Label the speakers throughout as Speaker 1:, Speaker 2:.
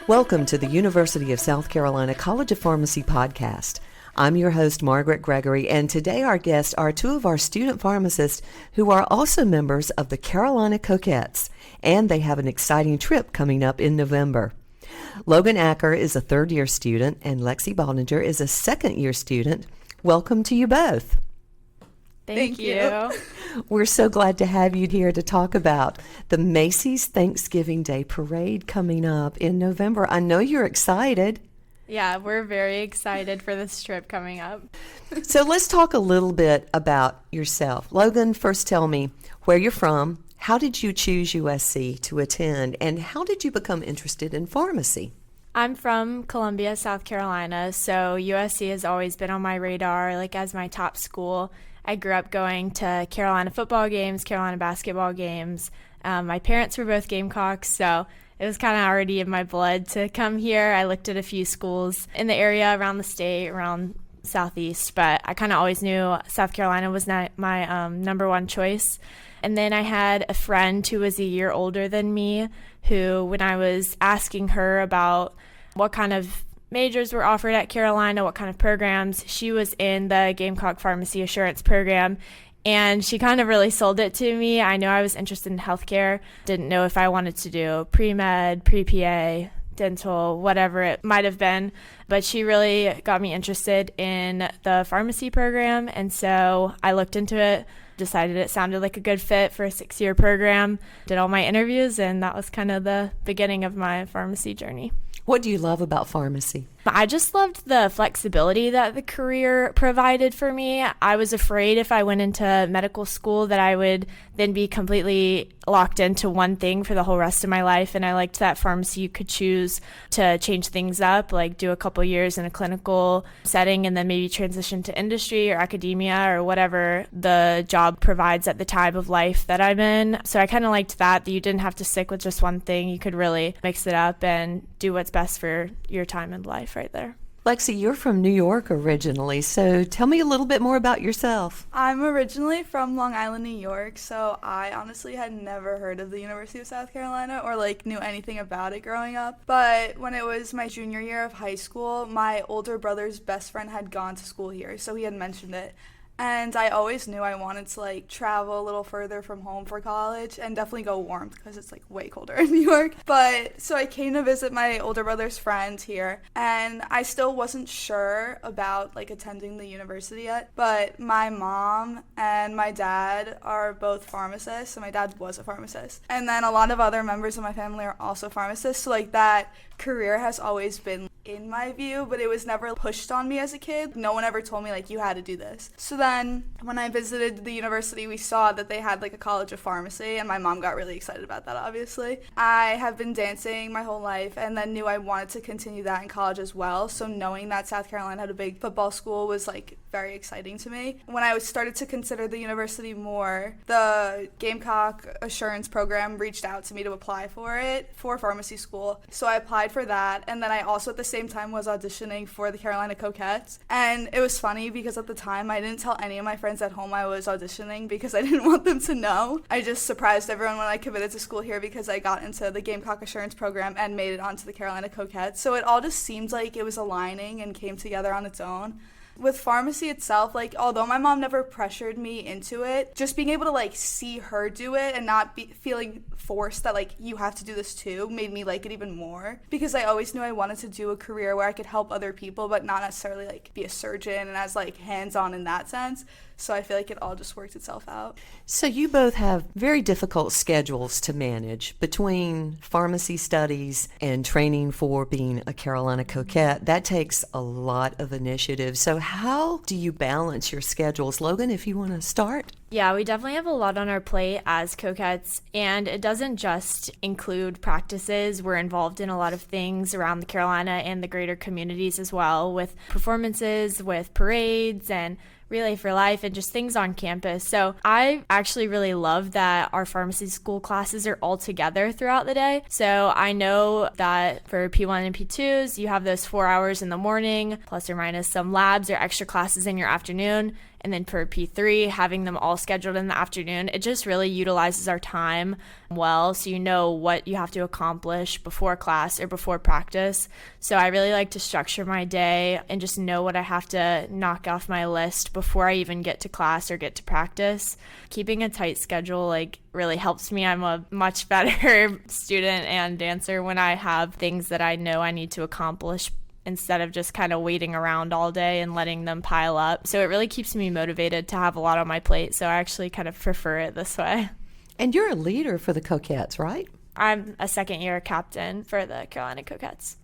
Speaker 1: Welcome to the University of South Carolina College of Pharmacy podcast. I'm your host, Margaret Gregory, and today our guests are two of our student pharmacists who are also members of the Carolina Coquettes, and they have an exciting trip coming up in November. Logan Acker is a third-year student, and Lexi Baldinger is a second-year student. Welcome to you both.
Speaker 2: Thank you.
Speaker 1: We're so glad to have you here to talk about the Macy's Thanksgiving Day Parade coming up in November. I know you're excited.
Speaker 2: Yeah, we're very excited for this trip coming up.
Speaker 1: So let's talk a little bit about yourself. Logan, first tell me where you're from, how did you choose USC to attend, and how did you become interested in pharmacy?
Speaker 2: I'm from Columbia, South Carolina, so USC has always been on my radar, as my top school. I grew up going to Carolina football games, Carolina basketball games. My parents were both Gamecocks, so it was kind of already in my blood to come here. I looked at a few schools in the area around the state, around Southeast, but I kind of always knew South Carolina was not my number one choice. And then I had a friend who was a year older than me who, when I was asking her about what kind of majors were offered at Carolina, what kind of programs, she was in the Gamecock Pharmacy Assurance Program, and she kind of really sold it to me. I knew I was interested in healthcare, didn't know if I wanted to do pre-med, pre-PA, dental, whatever it might have been, but she really got me interested in the pharmacy program, and so I looked into it, decided it sounded like a good fit for a 6-year program, did all my interviews, and that was kind of the beginning of my pharmacy journey.
Speaker 1: What do you love about pharmacy?
Speaker 2: I just loved the flexibility that the career provided for me. I was afraid if I went into medical school that I would then be completely locked into one thing for the whole rest of my life. And I liked that pharmacy you could choose to change things up, like do a couple years in a clinical setting and then maybe transition to industry or academia or whatever the job provides at the time of life that I'm in. So I kind of liked that you didn't have to stick with just one thing. You could really mix it up and do what's best for your time in life right there.
Speaker 1: Lexi, you're from New York originally, so tell me a little bit more about yourself.
Speaker 3: I'm originally from Long Island, New York, so I honestly had never heard of the University of South Carolina or knew anything about it growing up. But when it was my junior year of high school, my older brother's best friend had gone to school here, so he had mentioned it. And I always knew I wanted to travel a little further from home for college and definitely go warm because it's way colder in New York. But so I came to visit my older brother's friend here, and I still wasn't sure about attending the university yet. But my mom and my dad are both pharmacists, so my dad was a pharmacist. And then a lot of other members of my family are also pharmacists, so that career has always been in my view, but it was never pushed on me as a kid. No one ever told me you had to do this. So then when I visited the university, we saw that they had a college of pharmacy, and my mom got really excited about that, obviously. I have been dancing my whole life and then knew I wanted to continue that in college as well. So knowing that South Carolina had a big football school was very exciting to me. When I started to consider the university more, the Gamecock Assurance Program reached out to me to apply for it for pharmacy school. So I applied for that, and then I also at the same time was auditioning for the Carolina Coquettes. And it was funny because at the time I didn't tell any of my friends at home I was auditioning because I didn't want them to know. I just surprised everyone when I committed to school here because I got into the Gamecock Assurance Program and made it onto the Carolina Coquettes. So it all just seemed like it was aligning and came together on its own. With pharmacy itself, although my mom never pressured me into it, just being able to see her do it and not be feeling forced that you have to do this too made me like it even more, because I always knew I wanted to do a career where I could help other people but not necessarily be a surgeon and as hands-on in that sense. So I feel it all just worked itself out.
Speaker 1: So you both have very difficult schedules to manage between pharmacy studies and training for being a Carolina Coquette. That takes a lot of initiative. So how do you balance your schedules? Logan, if you want to start.
Speaker 2: Yeah, we definitely have a lot on our plate as Coquettes, and it doesn't just include practices. We're involved in a lot of things around the Carolina and the greater communities as well, with performances, with parades, and Relay for Life, and just things on campus. So I actually really love that our pharmacy school classes are all together throughout the day. So I know that for P1 and P2s, you have those 4 hours in the morning, plus or minus some labs or extra classes in your afternoon. And then for P3, having them all scheduled in the afternoon, it just really utilizes our time well, so you know what you have to accomplish before class or before practice. So I really like to structure my day and just know what I have to knock off my list before I even get to class or get to practice. Keeping a tight schedule really helps me. I'm a much better student and dancer when I have things that I know I need to accomplish instead of just kind of waiting around all day and letting them pile up. So it really keeps me motivated to have a lot on my plate. So I actually kind of prefer it this way.
Speaker 1: And you're a leader for the Coquettes, right?
Speaker 2: I'm a second-year captain for the Carolina Coquettes.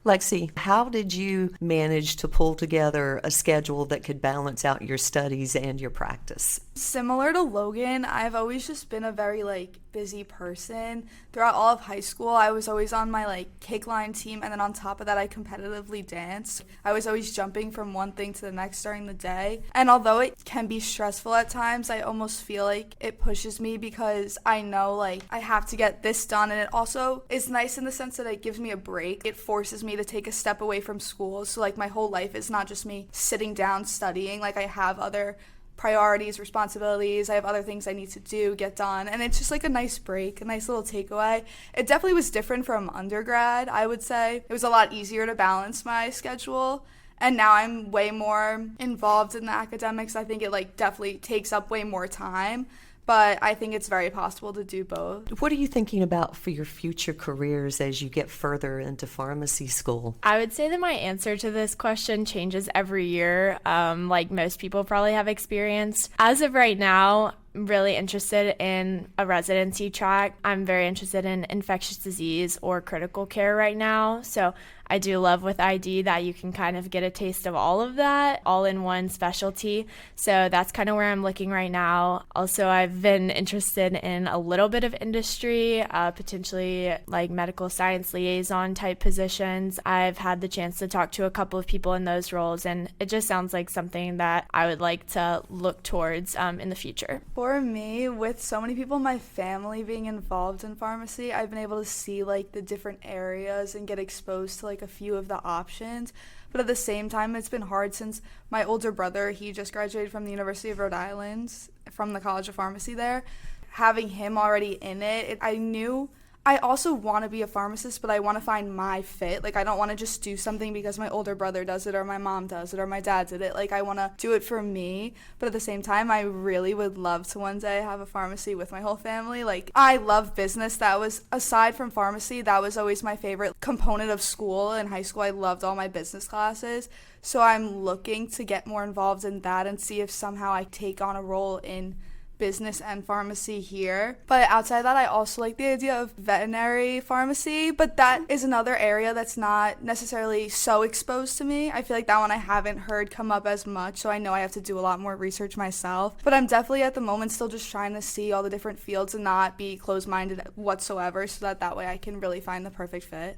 Speaker 1: Lexi, how did you manage to pull together a schedule that could balance out your studies and your practice?
Speaker 3: Similar to Logan, I've always just been a very busy person. Throughout all of high school, I was always on my cake line team, and then on top of that, I competitively danced. I was always jumping from one thing to the next during the day. And although it can be stressful at times, I almost feel like it pushes me because I know I have to get this done, and it also is nice in the sense that it gives me a break. It forces me to take a step away from school. So my whole life is not just me sitting down studying. I have other priorities, responsibilities. I have other things I need to do, get done. And it's just a nice break, a nice little takeaway. It definitely was different from undergrad, I would say. It was a lot easier to balance my schedule. And now I'm way more involved in the academics. I think it definitely takes up way more time. But I think it's very possible to do both.
Speaker 1: What are you thinking about for your future careers as you get further into pharmacy school?
Speaker 2: I would say that my answer to this question changes every year, like most people probably have experienced. As of right now, I'm really interested in a residency track. I'm very interested in infectious disease or critical care right now. So I do love with ID that you can kind of get a taste of all of that, all in one specialty. So that's kind of where I'm looking right now. Also, I've been interested in a little bit of industry, potentially medical science liaison type positions. I've had the chance to talk to a couple of people in those roles, and it just sounds like something that I would like to look towards in the future.
Speaker 3: For me, with so many people in my family being involved in pharmacy, I've been able to see the different areas and get exposed to a few of the options. But at the same time, it's been hard since my older brother, he just graduated from the University of Rhode Island, from the College of Pharmacy there. Having him already in it, I knew I also want to be a pharmacist, but I want to find my fit. I don't want to just do something because my older brother does it or my mom does it or my dad did it. I want to do it for me, but at the same time, I really would love to one day have a pharmacy with my whole family. I love business. That was, aside from pharmacy, that was always my favorite component of school. In high school, I loved all my business classes. So I'm looking to get more involved in that and see if somehow I take on a role in business and pharmacy here. But outside that, I also like the idea of veterinary pharmacy, but that is another area that's not necessarily so exposed to me. I feel like that one I haven't heard come up as much, so I know I have to do a lot more research myself. But I'm definitely at the moment still just trying to see all the different fields and not be closed-minded whatsoever, so that way I can really find the perfect fit.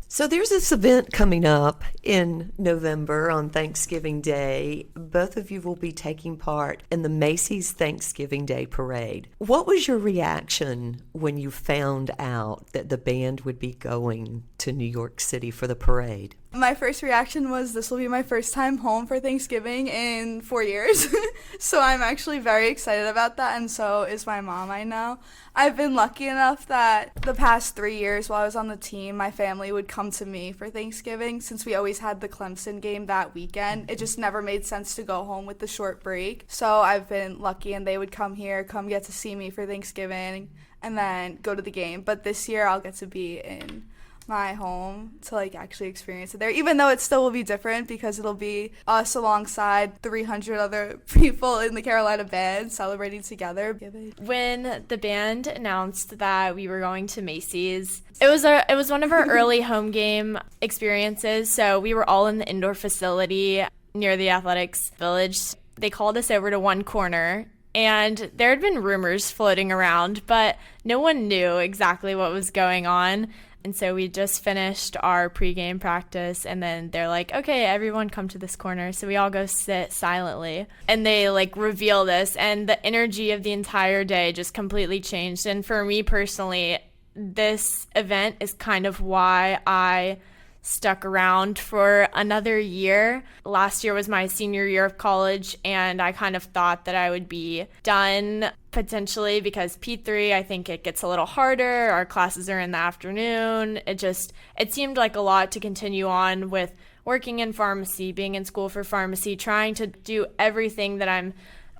Speaker 1: So there's this event coming up in November on Thanksgiving Day. Both of you will be taking part in the Macy's Thanksgiving Day Parade. What was your reaction when you found out that the band would be going to New York City for the parade?
Speaker 3: My first reaction was, this will be my first time home for Thanksgiving in 4 years. So I'm actually very excited about that, and so is my mom, I know. I've been lucky enough that the past 3 years while I was on the team, my family would come to me for Thanksgiving since we always had the Clemson game that weekend. It just never made sense to go home with the short break. So I've been lucky, and they would come here, come get to see me for Thanksgiving, and then go to the game. But this year I'll get to be in my home to actually experience it there, even though it still will be different because it'll be us alongside 300 other people in the Carolina band celebrating together.
Speaker 2: When the band announced that we were going to Macy's, it was one of our early home game experiences. So we were all in the indoor facility near the athletics village. They called us over to one corner, and there had been rumors floating around, but no one knew exactly what was going on. And so we just finished our pregame practice, and then they're like, okay, everyone come to this corner. So we all go sit silently, and they reveal this, and the energy of the entire day just completely changed. And for me personally, this event is kind of why I stuck around for another year. Last year was my senior year of college, and I kind of thought that I would be done potentially because P3, I think it gets a little harder. Our classes are in the afternoon. It seemed like a lot to continue on with working in pharmacy, being in school for pharmacy, trying to do everything that I'm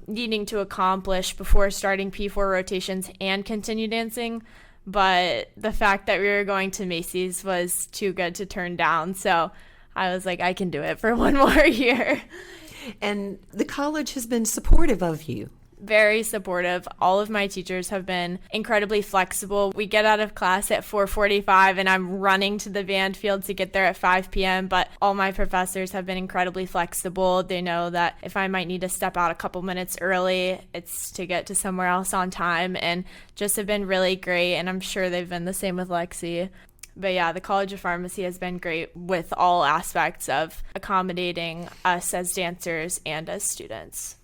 Speaker 2: needing to accomplish before starting P4 rotations and continue dancing. But the fact that we were going to Macy's was too good to turn down. So I was like, I can do it for one more year.
Speaker 1: And the college has been supportive of you.
Speaker 2: Very supportive. All of my teachers have been incredibly flexible. We get out of class at 4:45 and I'm running to the band field to get there at 5 p.m. But all my professors have been incredibly flexible. They know that if I might need to step out a couple minutes early, it's to get to somewhere else on time, and just have been really great. And I'm sure they've been the same with Lexi. But yeah, the College of Pharmacy has been great with all aspects of accommodating us as dancers and as students.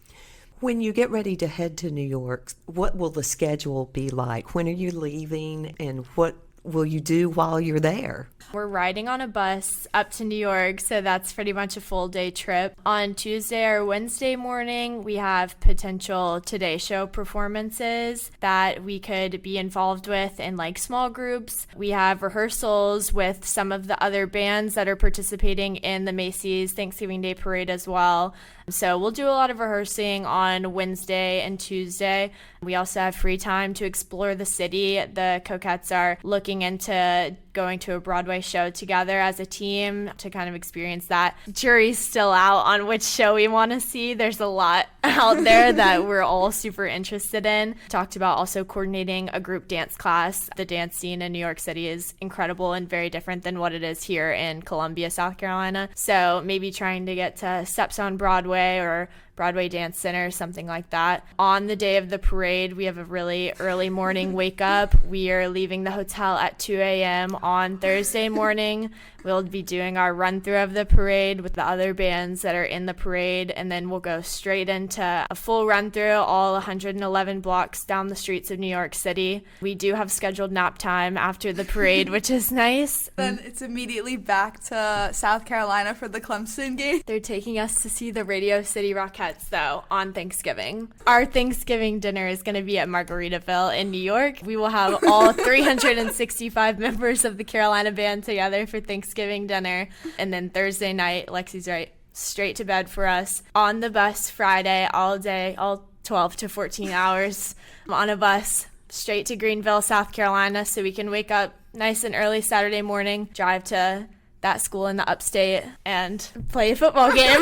Speaker 1: When you get ready to head to New York, what will the schedule be like? When are you leaving, and what will you do while you're there?
Speaker 2: We're riding on a bus up to New York, so that's pretty much a full day trip. On Tuesday or Wednesday morning, we have potential Today Show performances that we could be involved with in like small groups. We have rehearsals with some of the other bands that are participating in the Macy's Thanksgiving Day Parade as well. So we'll do a lot of rehearsing on Wednesday and Tuesday. We also have free time to explore the city. The Coquettes are looking into going to a Broadway show together as a team to kind of experience that. Jury's still out on which show we want to see. There's a lot out there that we're all super interested in. Talked about also coordinating a group dance class. The dance scene in New York City is incredible and very different than what it is here in Columbia, South Carolina. So maybe trying to get to Steps on Broadway or Broadway Dance Center, something like that. On the day of the parade, we have a really early morning wake up. We are leaving the hotel at 2 a.m. on Thursday morning. We'll be doing our run through of the parade with the other bands that are in the parade, and then we'll go straight into a full run through all 111 blocks down the streets of New York City. We do have scheduled nap time after the parade, which is nice.
Speaker 3: Then it's immediately back to South Carolina for the Clemson game.
Speaker 2: They're taking us to see the Radio City Rockettes, though, on Thanksgiving. Our Thanksgiving dinner is going to be at Margaritaville in New York. We will have all 365 members of the Carolina band together for Thanksgiving dinner. And then Thursday night, Lexi's right, straight to bed for us. On the bus Friday, all day, all 12 to 14 hours on a bus straight to Greenville, South Carolina, so we can wake up nice and early Saturday morning, drive to that school in the upstate, and play a football game.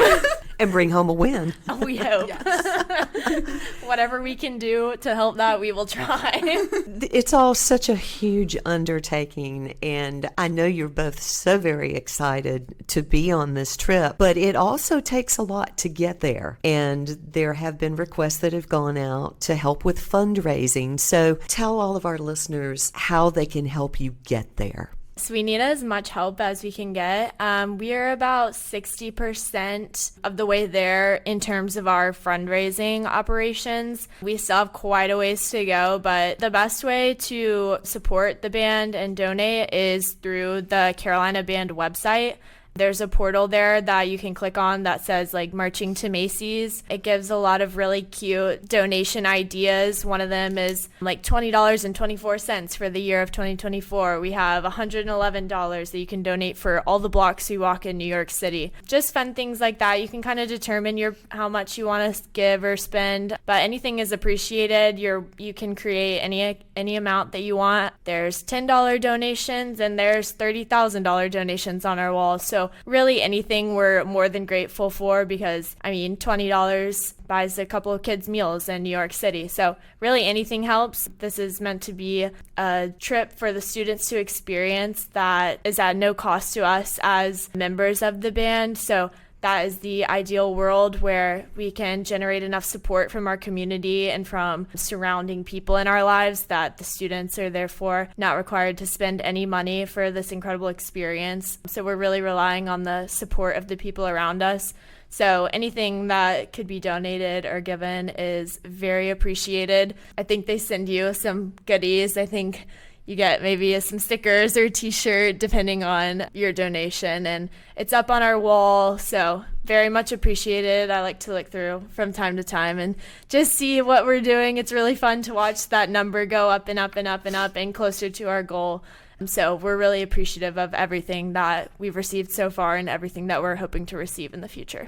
Speaker 1: And bring home a win.
Speaker 2: We hope. Yes. Whatever we can do to help that, we will try.
Speaker 1: It's all such a huge undertaking, and I know you're both so very excited to be on this trip, but it also takes a lot to get there. And there have been requests that have gone out to help with fundraising. So tell all of our listeners how they can help you get there.
Speaker 2: So we need as much help as we can get. We are about 60% of the way there in terms of our fundraising operations. We still have quite a ways to go, but the best way to support the band and donate is through the Carolina Band website. There's a portal there that you can click on that says like Marching to Macy's. It gives a lot of really cute donation ideas. One of them is like $20.24 for the year of 2024. We have $111 that you can donate for all the blocks you walk in New York City. Just fun things like that. You can kind of determine how much you want to give or spend, but anything is appreciated. You can create any amount that you want. There's $10 donations and there's $30,000 donations on our wall. So really anything we're more than grateful for, because I mean $20 buys a couple of kids meals in New York City. So really anything helps. This is meant to be a trip for the students to experience that is at no cost to us as members of the band. So that is the ideal world where we can generate enough support from our community and from surrounding people in our lives that the students are therefore not required to spend any money for this incredible experience. So we're really relying on the support of the people around us. So anything that could be donated or given is very appreciated. I think they send you some goodies. I think you get maybe some stickers or a t-shirt depending on your donation, and it's up on our wall, so very much appreciated. I like to look through from time to time and just see what we're doing. It's really fun to watch that number go up and up and up and up and closer to our goal. So we're really appreciative of everything that we've received so far and everything that we're hoping to receive in the future.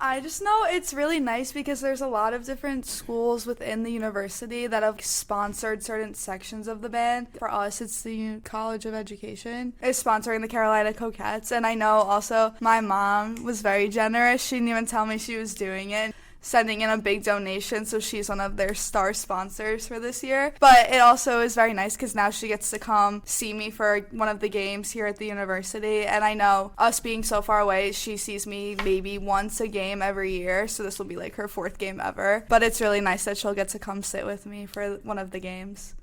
Speaker 3: I just know it's really nice because there's a lot of different schools within the university that have sponsored certain sections of the band. For us, it's the College of Education is sponsoring the Carolina Coquettes, and I know also my mom was very generous. She didn't even tell me she was doing it, sending in a big donation, so she's one of their star sponsors for this year. But it also is very nice because now she gets to come see me for one of the games here at the university, and I know us being so far away, she sees me maybe once a game every year, so this will be like her 4th game ever. But it's really nice that she'll get to come sit with me for one of the games.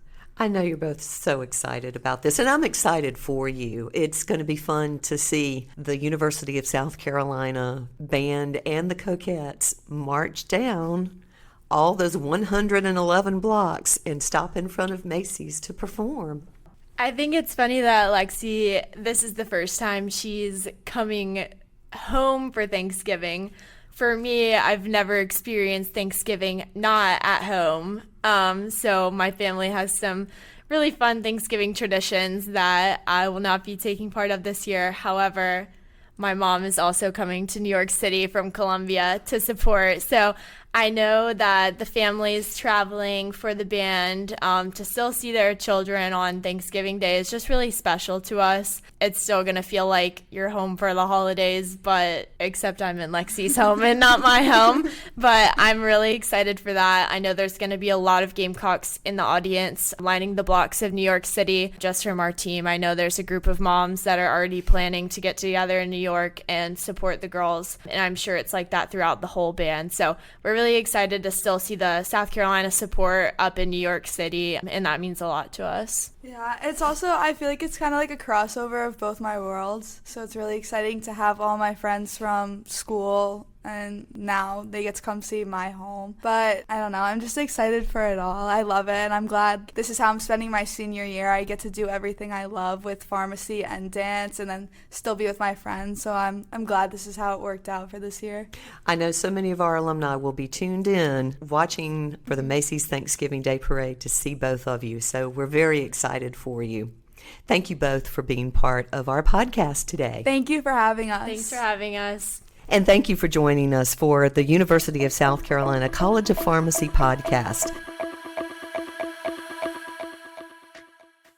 Speaker 1: I know you're both so excited about this, and I'm excited for you. It's going to be fun to see the University of South Carolina band and the Coquettes march down all those 111 blocks and stop in front of Macy's to perform.
Speaker 2: I think it's funny that Lexi, this is the first time she's coming home for Thanksgiving. For me, I've never experienced Thanksgiving not at home. So my family has some really fun Thanksgiving traditions that I will not be taking part of this year. However, my mom is also coming to New York City from Columbia to support. So I know that the family is traveling for the band to still see their children on Thanksgiving Day is just really special to us. It's still going to feel like you're home for the holidays, but except I'm in Lexi's home and not my home. But I'm really excited for that. I know there's going to be a lot of Gamecocks in the audience lining the blocks of New York City just from our team. I know there's a group of moms that are already planning to get together in New York and support the girls. And I'm sure it's like that throughout the whole band. So we're really excited to still see the South Carolina support up in New York City, and that means a lot to us.
Speaker 3: Yeah, it's also, I feel like it's kind of like a crossover of both my worlds, so it's really exciting to have all my friends from school, and now they get to come see my home. But I don't know, I'm just excited for it all. I love it, and I'm glad this is how I'm spending my senior year. I get to do everything I love with pharmacy and dance, and then still be with my friends, so I'm glad this is how it worked out for this year.
Speaker 1: I know so many of our alumni will be tuned in watching for the Macy's Thanksgiving Day Parade to see both of you, so we're very excited for you. Thank you both for being part of our podcast today.
Speaker 3: Thank you for having us.
Speaker 2: Thanks for having us.
Speaker 1: And thank you for joining us for the University of South Carolina College of Pharmacy podcast.